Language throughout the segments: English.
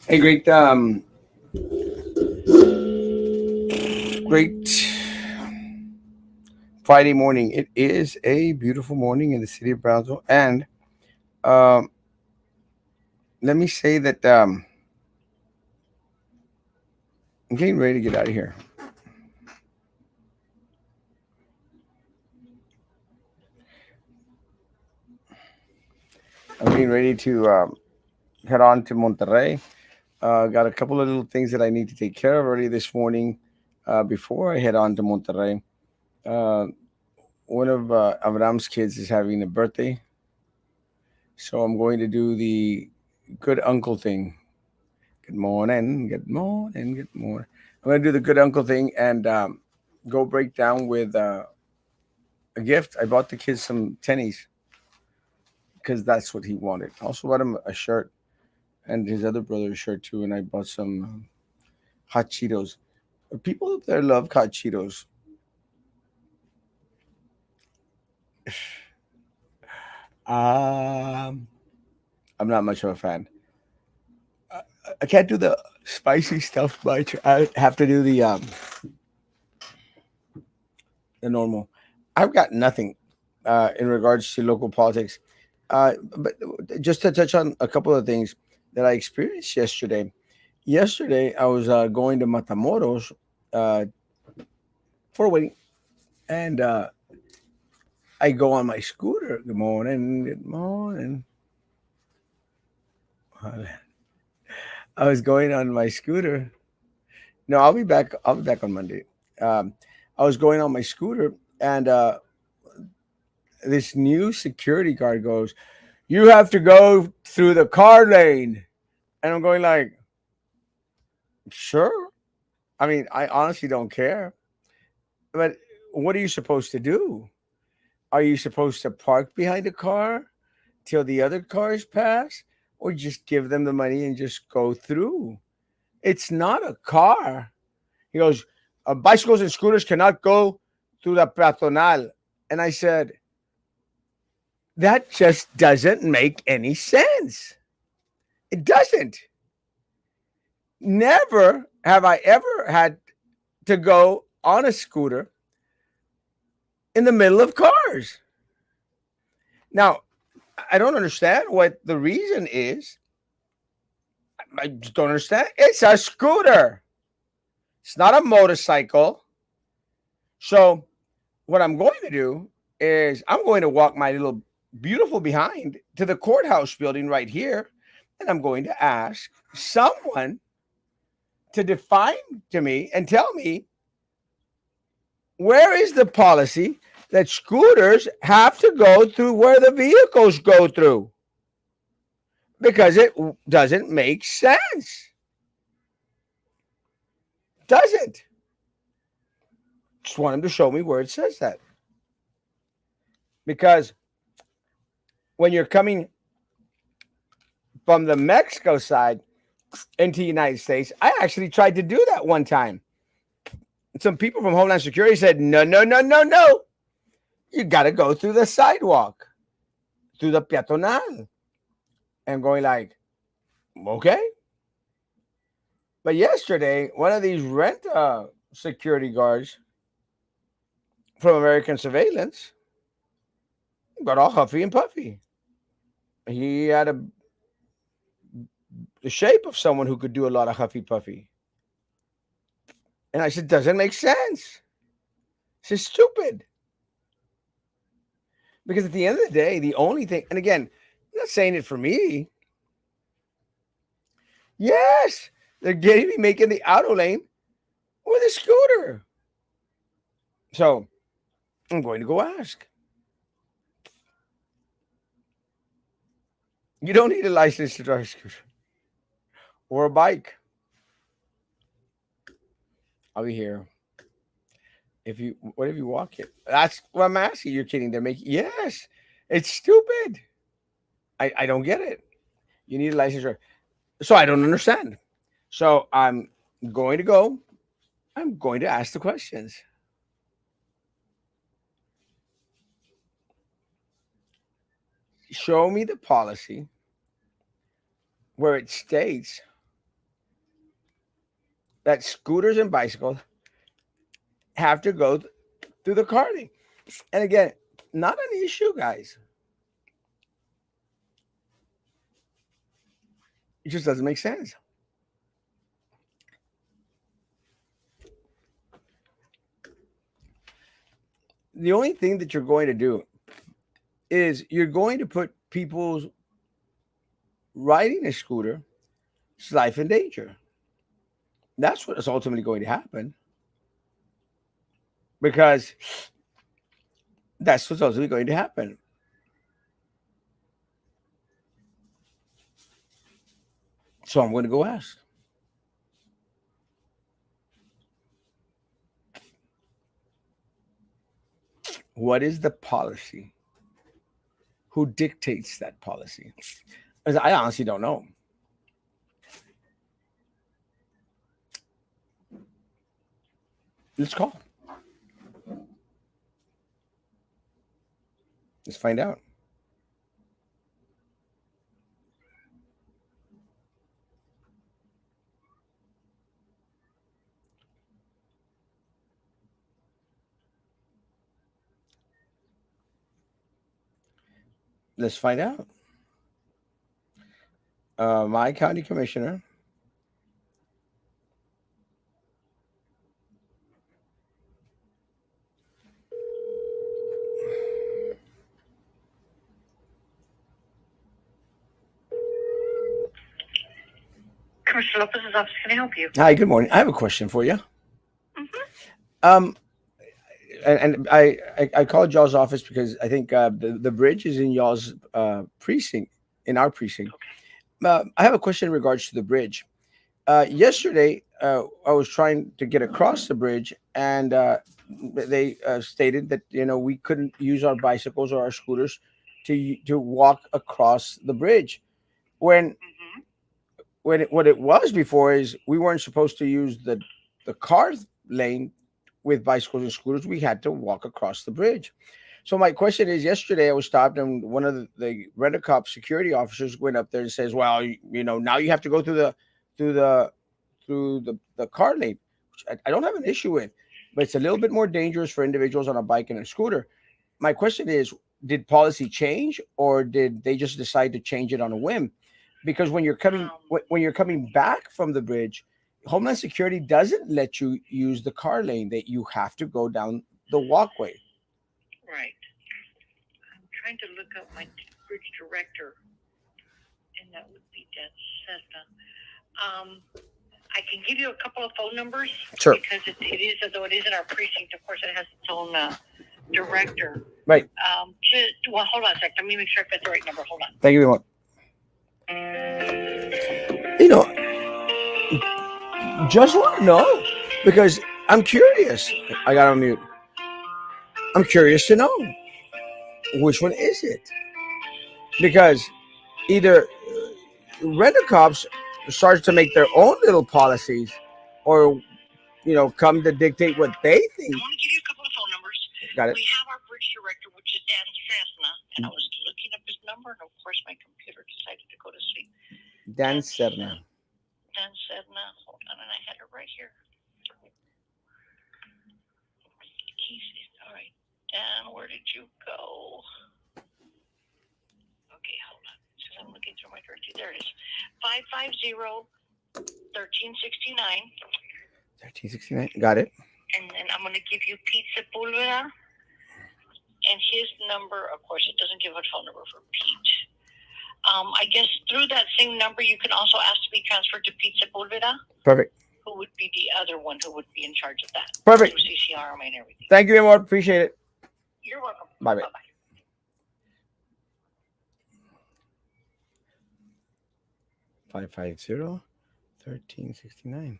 Hey, great Friday morning. It is a beautiful morning in the city of Brownsville, and um, let me say that I'm getting ready to get out of here. I'm getting ready to head on to Monterrey. Got a couple of little things that I need to take care of early this morning before I head on to Monterrey. Uh, One of Avram's kids is having a birthday, so I'm going to do the good uncle thing. Good morning, good morning, good morning. I'm gonna do the good uncle thing and go break down with a gift. I bought the kids some tennies because that's what he wanted. I also bought him a shirt and his other brother a shirt too. And I bought some hot Cheetos. People up there love hot Cheetos. Um, I'm not much of a fan. I, I can't do the spicy stuff much. I have to do the normal. I've got nothing in regards to local politics. But just to touch on a couple of things that I experienced yesterday. Yesterday, I was going to Matamoros uh, for a wedding, and I go on my scooter. Good morning, good morning. I was going on my scooter. No, I'll be back. I'll be back on Monday. Um, I was going on my scooter, and this new security guard goes, "You have to go through the car lane," and I'm going like, "Sure." I mean, I honestly don't care. But what are you supposed to do? Are you supposed to park behind the car till the other cars pass, or just give them the money and just go through? It's not a car. He goes, bicycles and scooters cannot go through the peatonal. And I said, that just doesn't make any sense. It doesn't. Never have I ever had to go on a scooter in the middle of cars. Now, I don't understand what the reason is. I just don't understand. It's a scooter. It's not a motorcycle. So what I'm going to do is I'm going to walk my little beautiful behind to the courthouse building right here, and I'm going to ask someone to define to me and tell me where is the policy that scooters have to go through where the vehicles go through, because it doesn't make sense. Doesn't. Just want him to show me where it says that. Because when you're coming from the Mexico side into the United States, I actually tried to do that one time. Some people from Homeland Security said, no, no, no, no, no. You got to go through the sidewalk, through the peatonal. And going like, okay. But yesterday, one of these rent security guards from American Surveillance got all huffy and puffy. He had the shape of someone who could do a lot of huffy puffy. And I said, doesn't make sense. This is stupid. Because at the end of the day, the only thing, and again, I'm not saying it for me. Yes, they're getting me making the auto lane with a scooter. So I'm going to go ask. You don't need a license to drive a scooter or a bike. I'll be here. If you, what if you walk it? That's what I'm asking. You're kidding. They're making, yes, it's stupid. I don't get it. You need a license. So I don't understand. So I'm going to go. I'm going to ask the questions. Show me the policy where it states that scooters and bicycles have to go through the car lane. And again, not an issue, guys. It just doesn't make sense. The only thing that you're going to do is you're going to put people's riding a scooter's life in danger. That's what is ultimately going to happen because that's what's ultimately going to happen. So I'm going to go ask, what is the policy? Who dictates that policy? Because I honestly don't know. Let's call. Let's find out. Let's find out. My county commissioner. Commissioner Lopez's office, can I help you? Hi, good morning. I have a question for you. Mm-hmm. Um, and I called y'all's office because I think the bridge is in y'all's precinct, in our precinct. I have a question in regards to the bridge. Yesterday, I was trying to get across the bridge, and they stated that we couldn't use our bicycles or our scooters to walk across the bridge. When Mm-hmm. what it was before is we weren't supposed to use the car lane with bicycles and scooters. We had to walk across the bridge. So my question is, yesterday I was stopped, and one of the rent-a-cop security officers went up there and says, "Well, now you have to go through the the car lane," which I don't have an issue with, but it's a little bit more dangerous for individuals on a bike and a scooter. My question is, did policy change, or did they just decide to change it on a whim? Because when you're coming back from the bridge, Homeland Security doesn't let you use the car lane; that you have to go down the walkway. Right. I'm trying to look up my bridge director, and that would be Dan Cessna. I can give you a couple of phone numbers. Sure. Because it is, although it is in our precinct, of course, it has its own director. Right. Well, hold on a sec. Let me make sure I've got the right number. Hold on. Thank you very much. You know, just want to know because I'm curious. I got on mute. I'm curious to know which one is it, because either rent-a-cops starts to make their own little policies, or come to dictate what they think. I want to give you a couple of phone numbers. Got it. We have our bridge director, which is Dan Cessna, and I was looking up his number, and of course my computer decided to go to sleep. Dan Cessna. Dan Cessna. Hold on, and I had it right here. All right. Dan, where did you go? Okay, hold on. Since I'm looking through my directory. There it is. 550-1369. 1369. Got it. And then I'm going to give you Pete Sepulveda. And his number, of course, it doesn't give a phone number for Pete. I guess through that same number, you can also ask to be transferred to Pete Sepulveda. Perfect. Who would be the other one who would be in charge of that? Perfect. Through CCR and everything. Thank you, Amor. Appreciate it. You're welcome. Bye-bye. Bye-bye. 550-1369.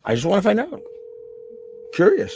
I just want to find out. Curious.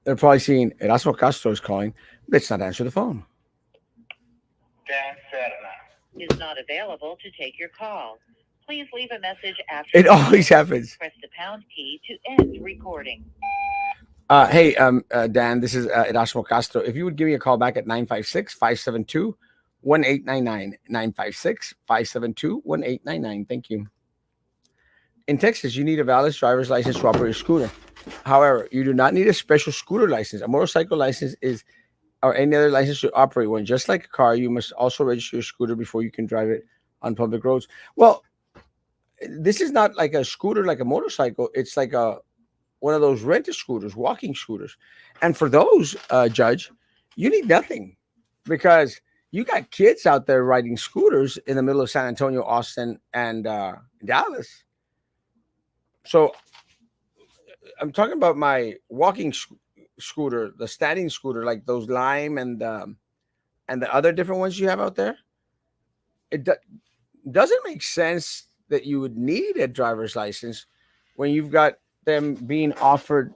They're probably seeing Erasmo Castro is calling. Let's not answer the phone. Dan Cessna is not available to take your call. Please leave a message after. It always happens. Press the pound key to end recording. Dan, this is Erasmo Castro. If you would give me a call back at 956-572-1899, 956-572-1899. Thank you. In Texas, you need a valid driver's license to operate a scooter. However, you do not need a special scooter license. A motorcycle license is or any other license to operate one. Just like a car, you must also register your scooter before you can drive it on public roads. Well, this is not like a scooter like a motorcycle. It's like a one of those rented scooters, walking scooters. And for those, Judge, you need nothing because you got kids out there riding scooters in the middle of San Antonio, Austin, and Dallas. So I'm talking about my walking scooter, the standing scooter, like those Lime and the other different ones you have out there. It doesn't make sense that you would need a driver's license when you've got them being offered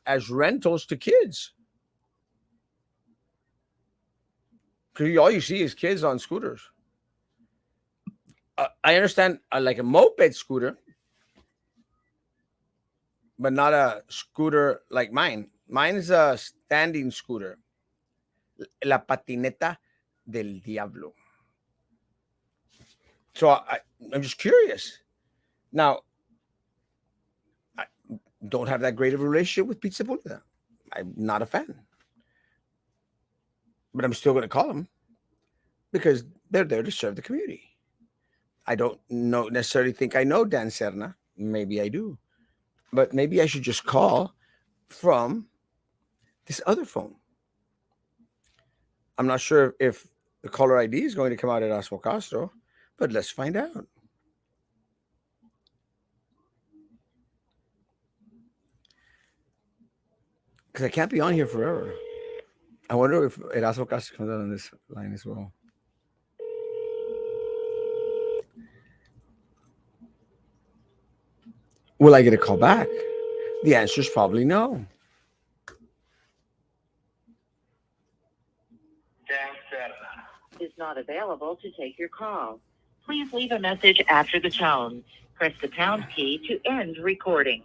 as rentals to kids. Because all you see is kids on scooters. I understand like a moped scooter, but not a scooter like mine. Mine is a standing scooter, la patineta del diablo. So I'm just curious. Now, I don't have that great of a relationship with Pizza Pulga. I'm not a fan, but I'm still going to call them because they're there to serve the community. I don't know necessarily think I know Dan Serna. Maybe I do, but maybe I should just call from this other phone. I'm not sure if the caller ID is going to come out at Erasmo Castro, but let's find out. Because I can't be on here forever. I wonder if Erasmo Castro comes out on this line as well. Will I get a call back? The answer is probably no. Is not available to take your call. Please leave a message after the tone. Press the pound key to end recording.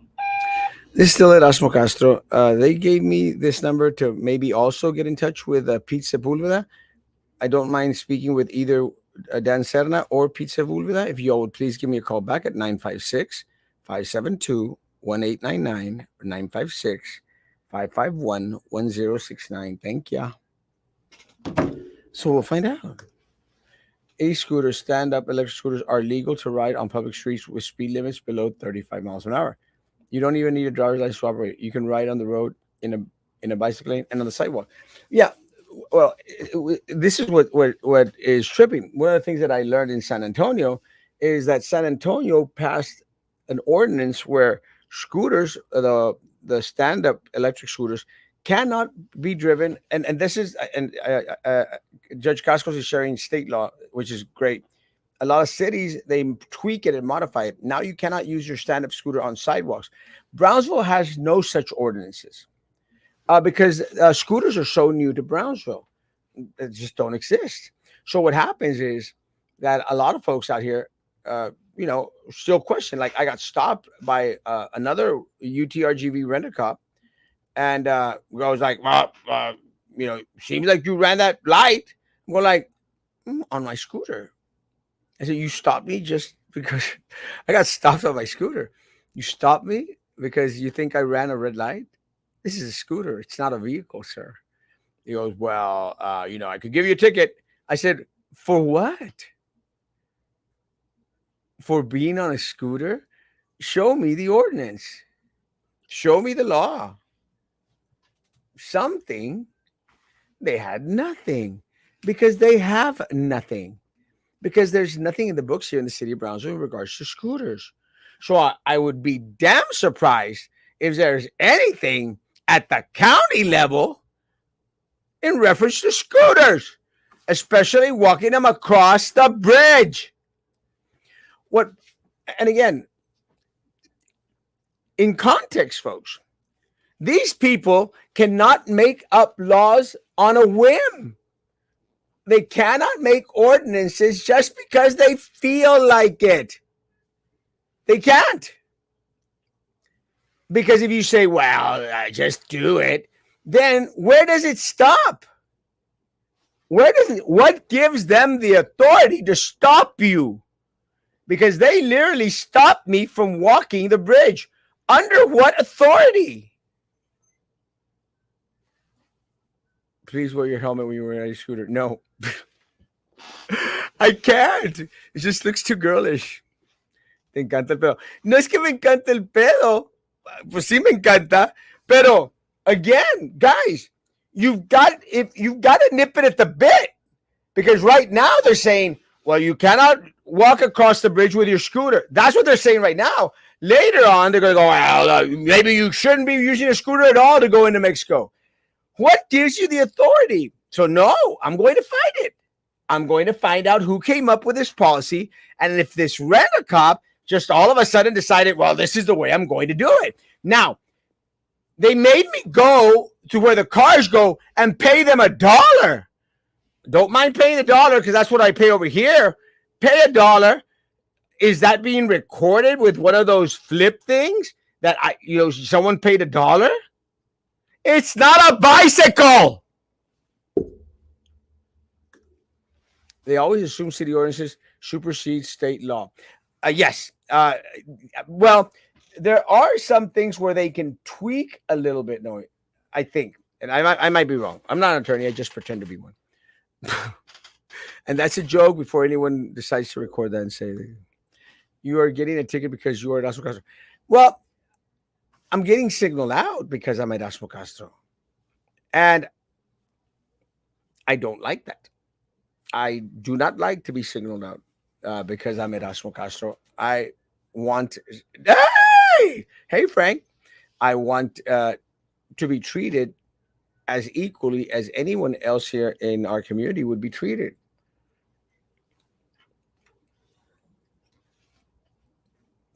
This is still Erasmo Castro. They gave me this number to maybe also get in touch with Pizza Pulveda. I don't mind speaking with either Dan Serna or Pizza Pulveda. If you all would please give me a call back at 956-572-1899 or 956-551-1069. Thank ya. So we'll find out. E-scooters, stand-up electric scooters, are legal to ride on public streets with speed limits below 35 miles an hour. You don't even need a driver's license to operate. You can ride on the road in a bicycle lane and on the sidewalk. Yeah, well, this is what is tripping. One of the things that I learned in San Antonio is that San Antonio passed an ordinance where scooters, the stand-up electric scooters, cannot be driven. And this is Judge Cascos is sharing state law, which is great. A lot of cities they tweak it and modify it. Now you cannot use your stand-up scooter on sidewalks. Brownsville has no such ordinances because scooters are so new to Brownsville; they just don't exist. So what happens is that a lot of folks out here, still question. Like I got stopped by another UTRGV renter cop, and I was like, seems like you ran that light. I'm going like, on my scooter. I said, you stopped me just because I got stopped on my scooter. You stopped me because you think I ran a red light? This is a scooter. It's not a vehicle, sir. He goes, well, I could give you a ticket. I said, for what? For being on a scooter? Show me the ordinance. Show me the law. Something. They had nothing because they have nothing. Because there's nothing in the books here in the city of Brownsville in regards to scooters. So I would be damn surprised if there's anything at the county level in reference to scooters, especially walking them across the bridge. What? And again, in context, folks, these people cannot make up laws on a whim. They cannot make ordinances just because they feel like it. They can't. Because if you say, well, just do it, then where does it stop? What gives them the authority to stop you? Because they literally stopped me from walking the bridge. Under what authority? Please wear your helmet when you ride a scooter. No, I can't. It just looks too girlish. Te encanta el pedo. No es que me encanta el pedo. Pues sí me encanta. Pero again, guys, you've got to nip it at the bit. Because right now they're saying, well, you cannot walk across the bridge with your scooter. That's what they're saying right now. Later on, they're going to go, well, maybe you shouldn't be using a scooter at all to go into Mexico. What gives you the authority? So, no, I'm going to find it. I'm going to find out who came up with this policy. And if this rent a cop just all of a sudden decided, well, this is the way I'm going to do it. Now, they made me go to where the cars go and pay them $1. Don't mind paying $1 because that's what I pay over here. Pay $1. Is that being recorded with one of those flip things that someone paid $1? It's not a bicycle. They always assume city ordinances supersede state law. Yes. Well, there are some things where they can tweak a little bit. No, I think, and I might be wrong. I'm not an attorney. I just pretend to be one. And that's a joke before anyone decides to record that and say you are getting a ticket because you are Erasmo Castro. Well, I'm getting signaled out because I'm Erasmo Castro. And I don't like that. I do not like to be signaled out because I'm Erasmo Castro. I want, hey, Frank, I want to be treated as equally as anyone else here in our community would be treated.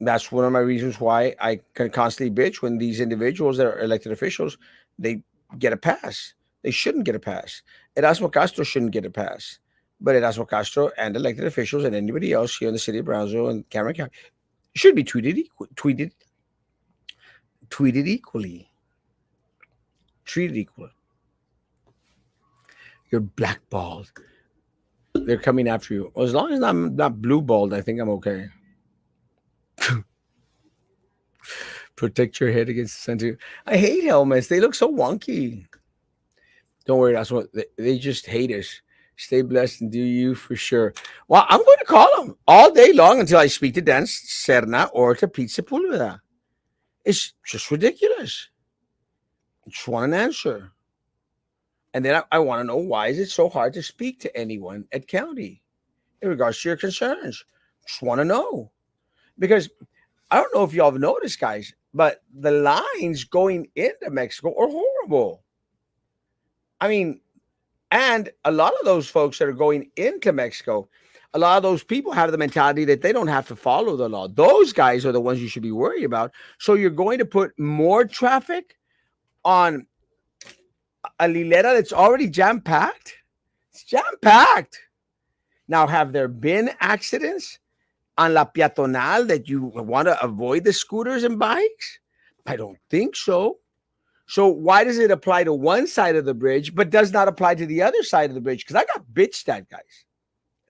That's one of my reasons why I can constantly bitch when these individuals that are elected officials, they get a pass. They shouldn't get a pass. Erasmo Castro shouldn't get a pass. But Erasmo Castro and elected officials and anybody else here in the city of Brownsville and Cameron County should be tweeted equally. Treated equally. You're blackballed. They're coming after you. Well, as long as I'm not blue balled, I think I'm okay. Protect your head against the sun. I hate helmets. They look so wonky. Don't worry, that's what they just hate us. Stay blessed and do you for sure. Well, I'm going to call them all day long until I speak to Dan Serna or to Pete Sepulveda. It's just ridiculous. I just want an answer. And then I want to know, why is it so hard to speak to anyone at county in regards to your concerns? Just want to know. Because I don't know if y'all have noticed, guys, but the lines going into Mexico are horrible. I mean, and a lot of those folks that are going into Mexico, a lot of those people have the mentality that they don't have to follow the law. Those guys are the ones you should be worried about. So you're going to put more traffic on a Lilera that's already jam packed? It's jam packed. Now, have there been accidents on La Peatonal that you want to avoid the scooters and bikes? I don't think so. So why does it apply to one side of the bridge, but does not apply to the other side of the bridge? Because I got bitched at, guys.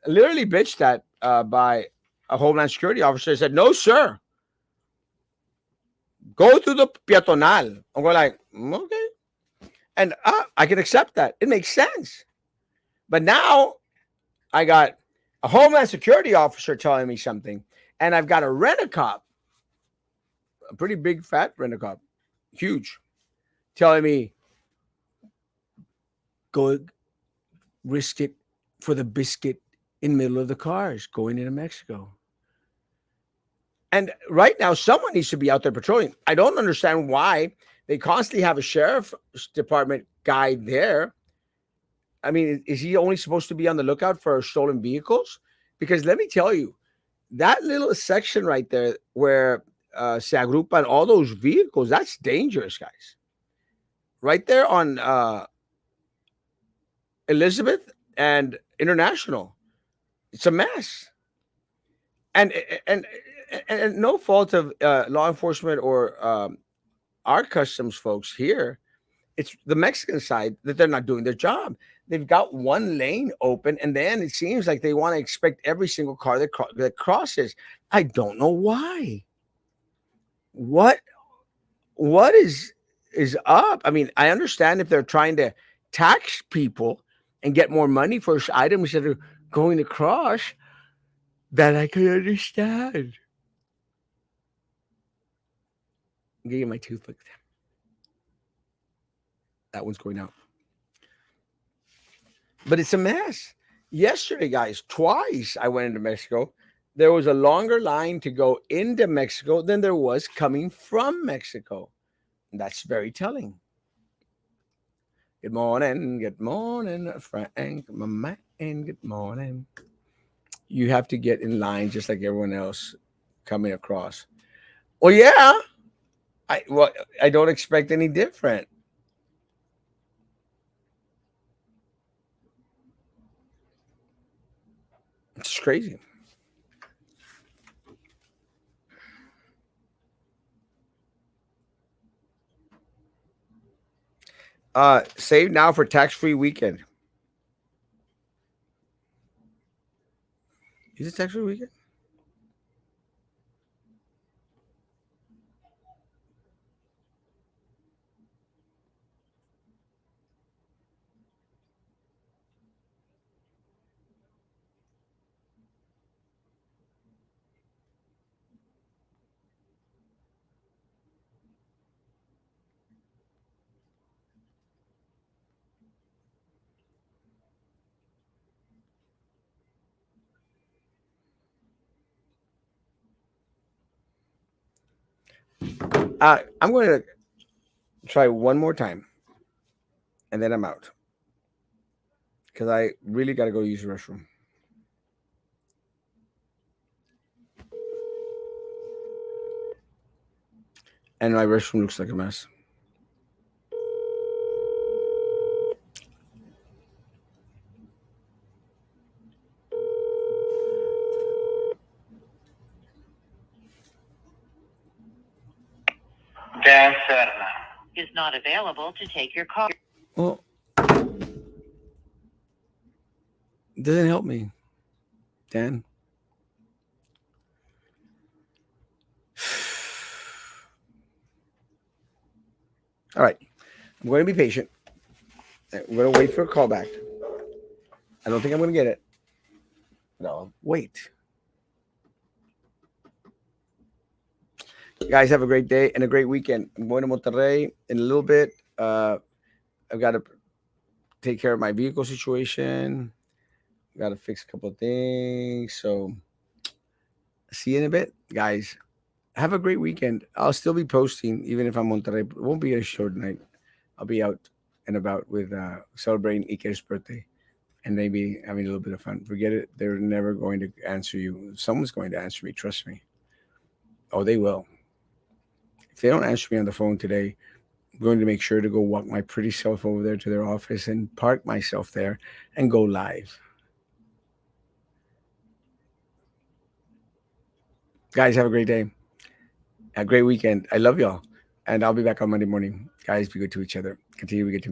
Literally bitched at by a Homeland Security officer. Said, no, sir. Go through the Peatonal. I'm going like, okay. And I can accept that. It makes sense. But now I got a Homeland Security officer telling me something, and I've got a rent-a-cop, a pretty big, fat rent-a-cop, huge, telling me, go risk it for the biscuit in the middle of the cars going into Mexico. And right now, someone needs to be out there patrolling. I don't understand why they constantly have a sheriff's department guy there. I mean, is he only supposed to be on the lookout for stolen vehicles? Because let me tell you, that little section right there where se agrupan all those vehicles, that's dangerous, guys. Right there on Elizabeth and International, it's a mess. And and no fault of law enforcement or our customs folks here, it's the Mexican side that they're not doing their job. They've got one lane open, and then it seems like they want to expect every single car that crosses. I don't know why. What what is up? I mean, I understand if they're trying to tax people and get more money for items that are going across, that I could understand. I'm getting my tooth looked. That one's going out. But it's a mess. Yesterday, guys, twice I went into Mexico. There was a longer line to go into Mexico than there was coming from Mexico. And that's very telling. Good morning, Frank, my man, good morning. You have to get in line just like everyone else coming across. Well, yeah, well, I don't expect any different. It's crazy. Save now for tax-free weekend. Is it tax-free weekend? I'm going to try one more time, and then I'm out because I really got to go use the restroom. And my restroom looks like a mess. Dan Serna is not available to take your call. Well, it doesn't help me, Dan. All right. I'm going to be patient. I'm going to wait for a call back. I don't think I'm going to get it. No, wait. Guys, have a great day and a great weekend. I'm going to Monterrey in a little bit. I've got to take care of my vehicle situation. Got to fix a couple of things. So, see you in a bit, guys. Have a great weekend. I'll still be posting, even if I'm Monterrey. It won't be a show tonight. I'll be out and about with celebrating Iker's birthday and maybe having a little bit of fun. Forget it. They're never going to answer you. Someone's going to answer me. Trust me. Oh, they will. If they don't answer me on the phone today, I'm going to make sure to go walk my pretty self over there to their office and park myself there and go live. Guys, have a great day. A great weekend. I love y'all. And I'll be back on Monday morning. Guys, be good to each other. Continue to be good to